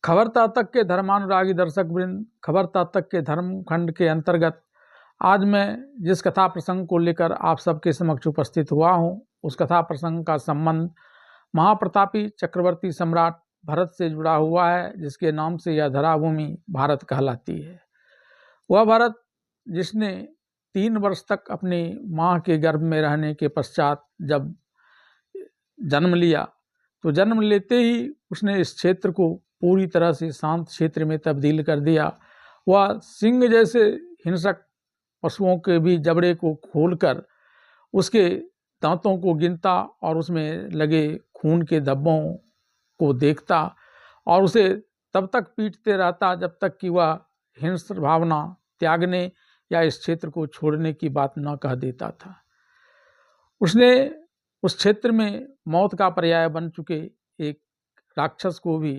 खबर तातक के धर्मानुरागी दर्शक वृंद, खबर तातक के धर्म खंड के अंतर्गत आज मैं जिस कथा प्रसंग को लेकर आप सबके समक्ष उपस्थित हुआ हूँ, उस कथा प्रसंग का संबंध महाप्रतापी चक्रवर्ती सम्राट भरत से जुड़ा हुआ है, जिसके नाम से यह धराभूमि भारत कहलाती है। वह भरत जिसने 3 वर्ष तक अपनी माँ के गर्भ में रहने के पश्चात जब जन्म लिया, तो जन्म लेते ही उसने इस क्षेत्र को पूरी तरह से शांत क्षेत्र में तब्दील कर दिया। वह सिंह जैसे हिंसक पशुओं के भी जबड़े को खोलकर उसके दांतों को गिनता और उसमें लगे खून के धब्बों को देखता और उसे तब तक पीटते रहता जब तक कि वह हिंस्र भावना त्यागने या इस क्षेत्र को छोड़ने की बात न कह देता था। उसने उस क्षेत्र में मौत का पर्याय बन चुके एक राक्षस को भी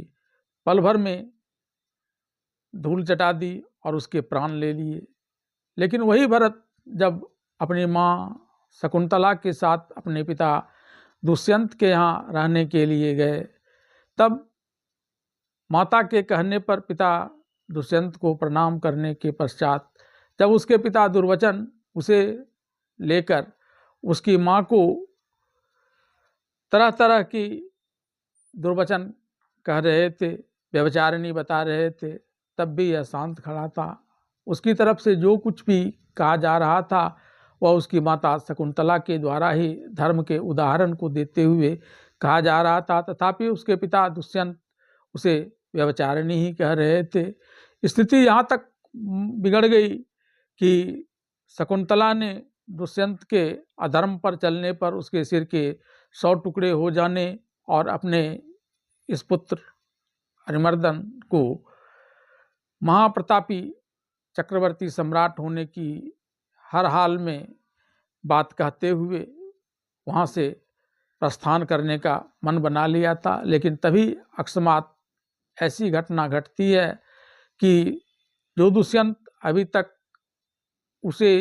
पल भर में धूल चटा दी और उसके प्राण ले लिए। लेकिन वही भरत जब अपनी माँ शकुंतला के साथ अपने पिता दुष्यंत के यहाँ रहने के लिए गए, तब माता के कहने पर पिता दुष्यंत को प्रणाम करने के पश्चात जब उसके पिता दुर्वचन उसे लेकर उसकी माँ को तरह तरह की दुर्वचन कह रहे थे, व्यभिचारिणी बता रहे थे, तब भी यह शांत खड़ा था। उसकी तरफ से जो कुछ भी कहा जा रहा था वह उसकी माता शकुंतला के द्वारा ही धर्म के उदाहरण को देते हुए कहा जा रहा था। तथापि उसके पिता दुष्यंत उसे व्यभिचारिणी ही कह रहे थे। स्थिति यहाँ तक बिगड़ गई कि शकुंतला ने दुष्यंत के अधर्म पर चलने पर उसके सिर के 100 टुकड़े हो जाने और अपने इस पुत्र अरिमर्दन को महाप्रतापी चक्रवर्ती सम्राट होने की हर हाल में बात कहते हुए वहाँ से प्रस्थान करने का मन बना लिया था। लेकिन तभी अकस्मात ऐसी घटना घटती है कि जो दुष्यंत अभी तक उसे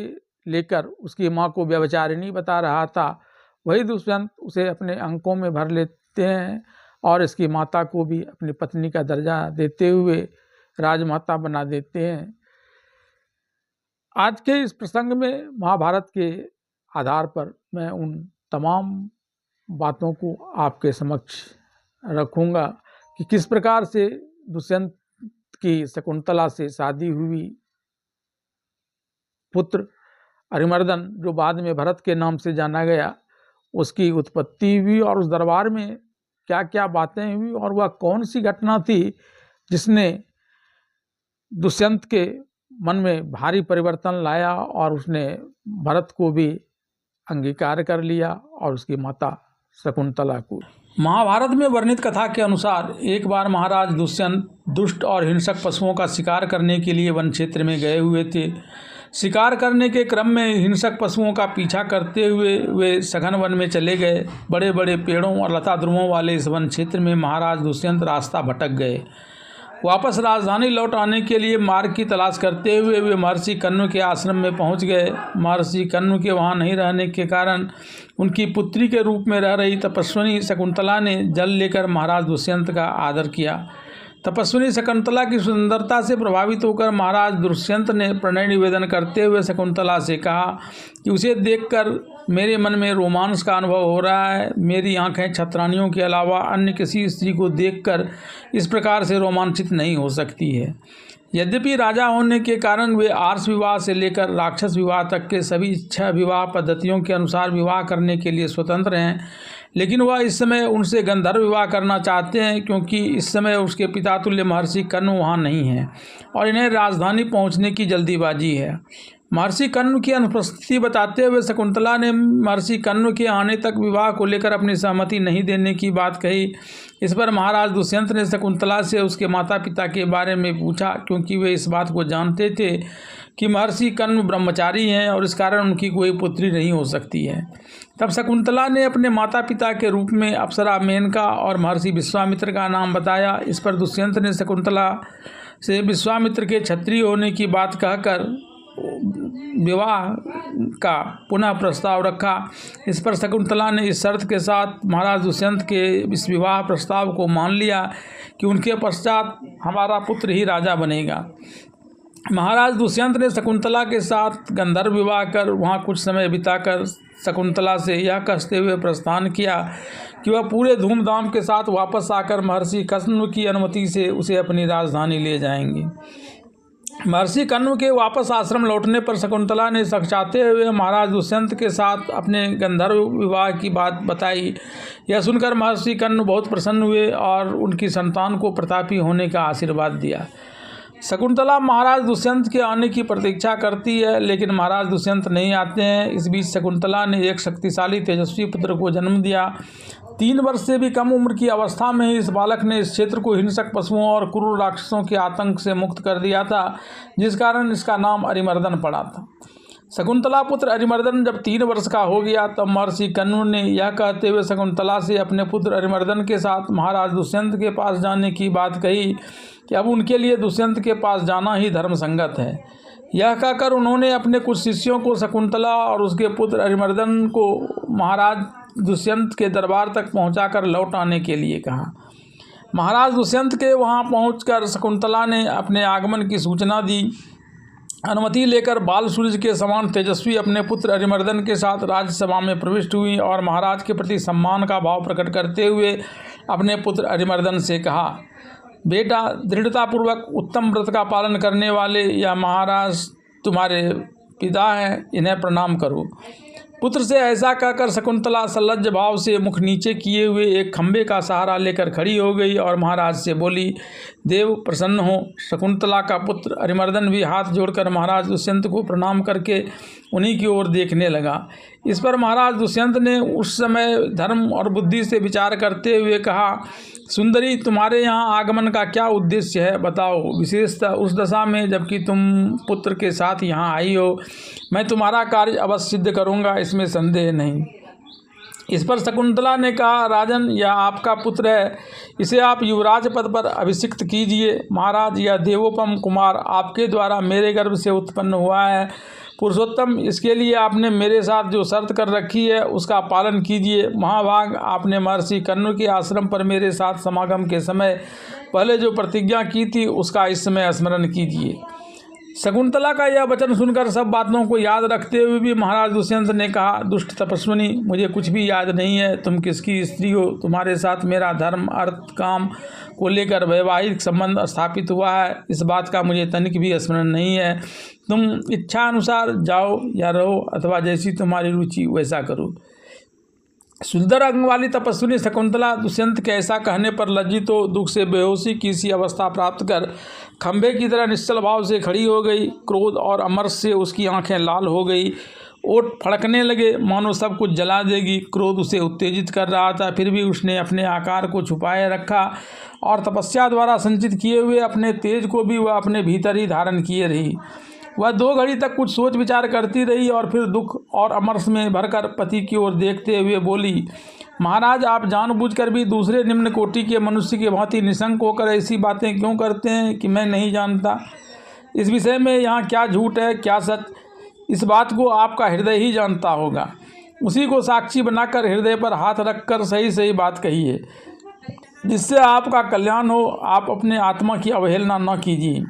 लेकर उसकी माँ को व्यभिचारिणी बता रहा था, वही दुष्यंत उसे अपने अंकों में भर लेते हैं और इसकी माता को भी अपनी पत्नी का दर्जा देते हुए राजमाता बना देते हैं। आज के इस प्रसंग में महाभारत के आधार पर मैं उन तमाम बातों को आपके समक्ष रखूंगा कि किस प्रकार से दुष्यंत की शकुंतला से शादी हुई, पुत्र अरिमर्दन जो बाद में भरत के नाम से जाना गया, उसकी उत्पत्ति हुई और उस दरबार में क्या क्या बातें हुई और वह कौन सी घटना थी जिसने दुष्यंत के मन में भारी परिवर्तन लाया और उसने भरत को भी अंगीकार कर लिया और उसकी माता शकुंतला को। महाभारत में वर्णित कथा के अनुसार एक बार महाराज दुष्यंत दुष्ट और हिंसक पशुओं का शिकार करने के लिए वन क्षेत्र में गए हुए थे। शिकार करने के क्रम में हिंसक पशुओं का पीछा करते हुए वे सघन वन में चले गए। बड़े बड़े पेड़ों और लता ध्रुवों वाले इस वन क्षेत्र में महाराज दुष्यंत रास्ता भटक गए। वापस राजधानी लौट आने के लिए मार्ग की तलाश करते हुए वे महर्षि कण्व के आश्रम में पहुंच गए। महर्षि कण्व के वहां नहीं रहने के कारण उनकी पुत्री के रूप में रह रही तपस्विनी शकुंतला ने जल लेकर महाराज दुष्यंत का आदर किया। तपस्विनी शकुंतला की सुंदरता से प्रभावित होकर महाराज दुष्यंत ने प्रणय निवेदन करते हुए शकुंतला से कहा कि उसे देखकर मेरे मन में रोमांस का अनुभव हो रहा है। मेरी आंखें छत्रानियों के अलावा अन्य किसी स्त्री को देखकर इस प्रकार से रोमांचित नहीं हो सकती है। यद्यपि राजा होने के कारण वे आर्ष विवाह से लेकर राक्षस विवाह तक के सभी 6 विवाह पद्धतियों के अनुसार विवाह करने के लिए स्वतंत्र हैं, लेकिन वह इस समय उनसे गंधर्व विवाह करना चाहते हैं क्योंकि इस समय उसके पिता तुल्य महर्षि कण्व वहाँ नहीं हैं और इन्हें राजधानी पहुँचने की जल्दीबाजी है। महर्षि कण्व की अनुपस्थिति बताते हुए शकुंतला ने महर्षि कण्व के आने तक विवाह को लेकर अपनी सहमति नहीं देने की बात कही। इस पर महाराज दुष्यंत ने शकुंतला से उसके माता पिता के बारे में पूछा, क्योंकि वे इस बात को जानते थे कि महर्षि कण्व ब्रह्मचारी हैं और इस कारण उनकी कोई पुत्री नहीं हो सकती है। तब शकुंतला ने अपने माता पिता के रूप में अप्सरा मेनका और महर्षि विश्वामित्र का नाम बताया। इस पर दुष्यंत ने शकुंतला से विश्वामित्र के क्षत्रिय होने की बात कहकर विवाह का पुनः प्रस्ताव रखा। इस पर शकुंतला ने इस शर्त के साथ महाराज दुष्यंत के इस विवाह प्रस्ताव को मान लिया कि उनके पश्चात हमारा पुत्र ही राजा बनेगा। महाराज दुष्यंत ने शकुंतला के साथ गंधर्व विवाह कर वहाँ कुछ समय बिताकर शकुंतला से यह कहते हुए प्रस्थान किया कि वह पूरे धूमधाम के साथ वापस आकर महर्षि कण्व की अनुमति से उसे अपनी राजधानी ले जाएंगे। महर्षि कण्व के वापस आश्रम लौटने पर शकुंतला ने सचाते हुए महाराज दुष्यंत के साथ अपने गंधर्व विवाह की बात बताई। यह सुनकर महर्षि कण्व बहुत प्रसन्न हुए और उनकी संतान को प्रतापी होने का आशीर्वाद दिया। शकुंतला महाराज दुष्यंत के आने की प्रतीक्षा करती है, लेकिन महाराज दुष्यंत नहीं आते हैं। इस बीच शकुंतला ने एक शक्तिशाली तेजस्वी पुत्र को जन्म दिया। 3 वर्ष से भी कम उम्र की अवस्था में ही इस बालक ने इस क्षेत्र को हिंसक पशुओं और क्रूर राक्षसों के आतंक से मुक्त कर दिया था, जिस कारण इसका नाम अरिमर्दन पड़ा था। शकुंतला पुत्र अरिमर्दन जब 3 वर्ष का हो गया तब महर्षि कण्व ने यह कहते हुए शकुंतला से अपने पुत्र अरिमर्दन के साथ महाराज दुष्यंत के पास जाने की बात कही कि अब उनके लिए दुष्यंत के पास जाना ही धर्म संगत है। यह कहकर उन्होंने अपने कुछ शिष्यों को शकुंतला और उसके पुत्र अरिमर्दन को महाराज दुष्यंत के दरबार तक पहुंचाकर लौट आने के लिए कहा। महाराज दुष्यंत के वहां पहुंचकर शकुंतला ने अपने आगमन की सूचना दी। अनुमति लेकर बाल सूर्य के समान तेजस्वी अपने पुत्र अरिमर्दन के साथ राज्यसभा में प्रविष्ट हुई और महाराज के प्रति सम्मान का भाव प्रकट करते हुए अपने पुत्र अरिमर्दन से कहा, बेटा, दृढ़तापूर्वक उत्तम व्रत का पालन करने वाले यह महाराज तुम्हारे पिता हैं, इन्हें प्रणाम करो। पुत्र से ऐसा कहकर शकुंतला सलज्ज भाव से मुख नीचे किए हुए एक खंबे का सहारा लेकर खड़ी हो गई और महाराज से बोली, देव प्रसन्न हो। शकुंतला का पुत्र अरिमर्दन भी हाथ जोड़कर महाराज दुष्यंत को प्रणाम करके उन्हीं की ओर देखने लगा। इस पर महाराज दुष्यंत ने उस समय धर्म और बुद्धि से विचार करते हुए कहा, सुंदरी, तुम्हारे यहाँ आगमन का क्या उद्देश्य है, बताओ। विशेषतः उस दशा में जबकि तुम पुत्र के साथ यहाँ आई हो, मैं तुम्हारा कार्य अवश्य सिद्ध करूँगा, इसमें संदेह नहीं। इस पर शकुंतला ने कहा, राजन, यह आपका पुत्र है, इसे आप युवराज पद पर अभिषिक्त कीजिए। महाराज, यह देवोपम कुमार आपके द्वारा मेरे गर्भ से उत्पन्न हुआ है। पुरुषोत्तम, इसके लिए आपने मेरे साथ जो शर्त कर रखी है उसका पालन कीजिए। महाभाग, आपने महर्षि कण्व के आश्रम पर मेरे साथ समागम के समय पहले जो प्रतिज्ञा की थी उसका इस समय स्मरण कीजिए। शकुंतला का यह वचन सुनकर सब बातों को याद रखते हुए भी महाराज दुष्यंत ने कहा, दुष्ट तपस्विनी, मुझे कुछ भी याद नहीं है। तुम किसकी स्त्री हो? तुम्हारे साथ मेरा धर्म, अर्थ, काम को लेकर वैवाहिक संबंध स्थापित हुआ है, इस बात का मुझे तनिक भी स्मरण नहीं है। तुम इच्छा अनुसार जाओ या रहो, अथवा जैसी तुम्हारी रुचि वैसा करो। सुंदर अंग वाली तपस्विनी शकुंतला दुष्यंत के ऐसा कहने पर लज्जित हो दुख से बेहोशी की सी अवस्था प्राप्त कर खंभे की तरह निश्चल भाव से खड़ी हो गई। क्रोध और अमरस से उसकी आंखें लाल हो गई, ओठ फड़कने लगे, मानो सब कुछ जला देगी। क्रोध उसे उत्तेजित कर रहा था, फिर भी उसने अपने आकार को छुपाए रखा और तपस्या द्वारा संचित किए हुए अपने तेज को भी वह अपने भीतर ही धारण किए रही। वह 2 घड़ी तक कुछ सोच विचार करती रही और फिर दुख और अमरस में भरकर पति की ओर देखते हुए बोली, महाराज, आप जानबूझकर भी दूसरे निम्न कोटि के मनुष्य की भांति निशंक होकर ऐसी बातें क्यों करते हैं कि मैं नहीं जानता। इस विषय में यहाँ क्या झूठ है, क्या सच, इस बात को आपका हृदय ही जानता होगा। उसी को साक्षी बनाकर हृदय पर हाथ रखकर सही सही बात कहिए, जिससे आपका कल्याण हो। आप अपने आत्मा की अवहेलना न कीजिए।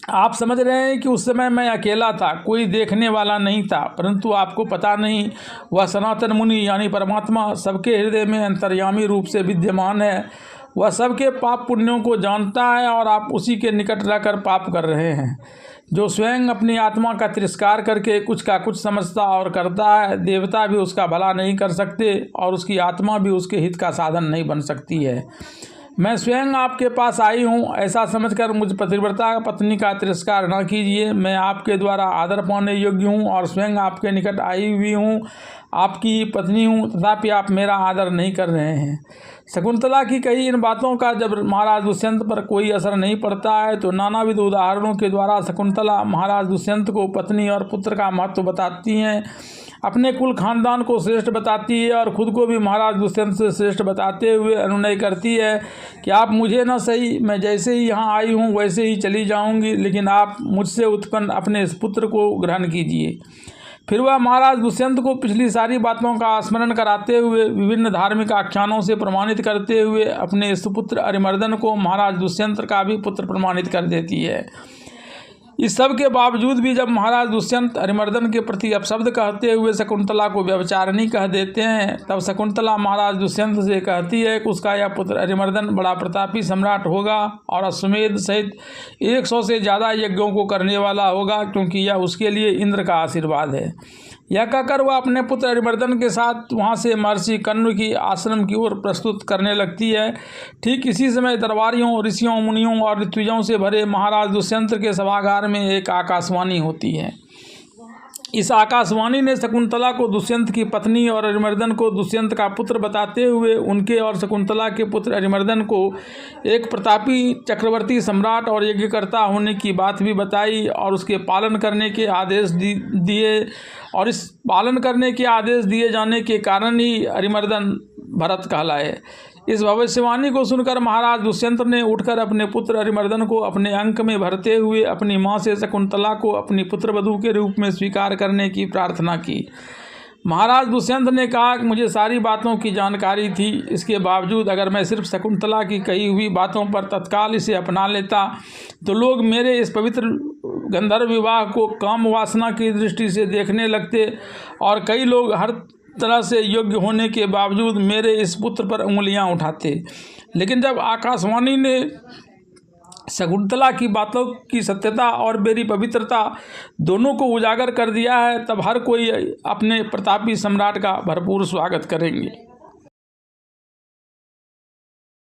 आप समझ रहे हैं कि उस समय मैं अकेला था, कोई देखने वाला नहीं था, परंतु आपको पता नहीं, वह सनातन मुनि यानी परमात्मा सबके हृदय में अंतर्यामी रूप से विद्यमान है। वह सबके पाप पुण्यों को जानता है और आप उसी के निकट रहकर पाप कर रहे हैं। जो स्वयं अपनी आत्मा का तिरस्कार करके कुछ का कुछ समझता और करता है, देवता भी उसका भला नहीं कर सकते और उसकी आत्मा भी उसके हित का साधन नहीं बन सकती है। मैं स्वयं आपके पास आई हूँ, ऐसा समझकर मुझ पतिव्रता पत्नी का तिरस्कार न कीजिए। मैं आपके द्वारा आदर पाने योग्य हूँ और स्वयं आपके निकट आई हुई हूँ। आपकी पत्नी हूँ, तथापि आप मेरा आदर नहीं कर रहे हैं। शकुंतला की कही इन बातों का जब महाराज दुष्यंत पर कोई असर नहीं पड़ता है तो नानाविध उदाहरणों के द्वारा शकुंतला महाराज दुष्यंत को पत्नी और पुत्र का महत्व बताती हैं, अपने कुल खानदान को श्रेष्ठ बताती है और खुद को भी महाराज दुष्यंत से श्रेष्ठ बताते हुए अनुनय करती है कि आप मुझे न सही, मैं जैसे ही यहाँ आई हूँ वैसे ही चली जाऊँगी, लेकिन आप मुझसे उत्पन्न अपने इस पुत्र को ग्रहण कीजिए। फिर वह महाराज दुष्यंत को पिछली सारी बातों का स्मरण कराते हुए विभिन्न धार्मिक आख्यानों से प्रमाणित करते हुए अपने सुपुत्र अरिमर्दन को महाराज दुष्यंत का भी पुत्र प्रमाणित कर देती है। इस सब के बावजूद भी जब महाराज दुष्यंत अरिमर्दन के प्रति अपशब्द कहते हुए शकुंतला को व्यभिचारिणी कह देते हैं, तब शकुंतला महाराज दुष्यंत से कहती है कि उसका यह पुत्र अरिमर्दन बड़ा प्रतापी सम्राट होगा और अश्वमेध सहित 100 से ज़्यादा यज्ञों को करने वाला होगा, क्योंकि यह उसके लिए इंद्र का आशीर्वाद है। यह कहकर वह अपने पुत्र अरिमर्दन के साथ वहाँ से महर्षि कण्व की आश्रम की ओर प्रस्तुत करने लगती है। ठीक इसी समय दरबारियों, ऋषियों, मुनियों और ऋत्विजों से भरे महाराज दुष्यंत के सभागार में एक आकाशवाणी होती है। इस आकाशवाणी ने शकुंतला को दुष्यंत की पत्नी और अरिमर्दन को दुष्यंत का पुत्र बताते हुए उनके और शकुंतला के पुत्र अरिमर्दन को एक प्रतापी चक्रवर्ती सम्राट और यज्ञकर्ता होने की बात भी बताई और उसके पालन करने के आदेश दिए, और इस पालन करने के आदेश दिए जाने के कारण ही अरिमर्दन भरत कहलाए। इस भविष्यवाणी को सुनकर महाराज दुष्यंत ने उठकर अपने पुत्र अरिमर्दन को अपने अंक में भरते हुए अपनी मां से शकुंतला को अपनी पुत्रवधू के रूप में स्वीकार करने की प्रार्थना की। महाराज दुष्यंत ने कहा कि मुझे सारी बातों की जानकारी थी, इसके बावजूद अगर मैं सिर्फ शकुंतला की कही हुई बातों पर तत्काल इसे अपना लेता तो लोग मेरे इस पवित्र गंधर्व विवाह को काम वासना की दृष्टि से देखने लगते और कई लोग हर तरह से योग्य होने के बावजूद मेरे इस पुत्र पर उंगलियां उठाते। लेकिन जब आकाशवाणी ने शकुंतला की बातों की सत्यता और मेरी पवित्रता दोनों को उजागर कर दिया है, तब हर कोई अपने प्रतापी सम्राट का भरपूर स्वागत करेंगे।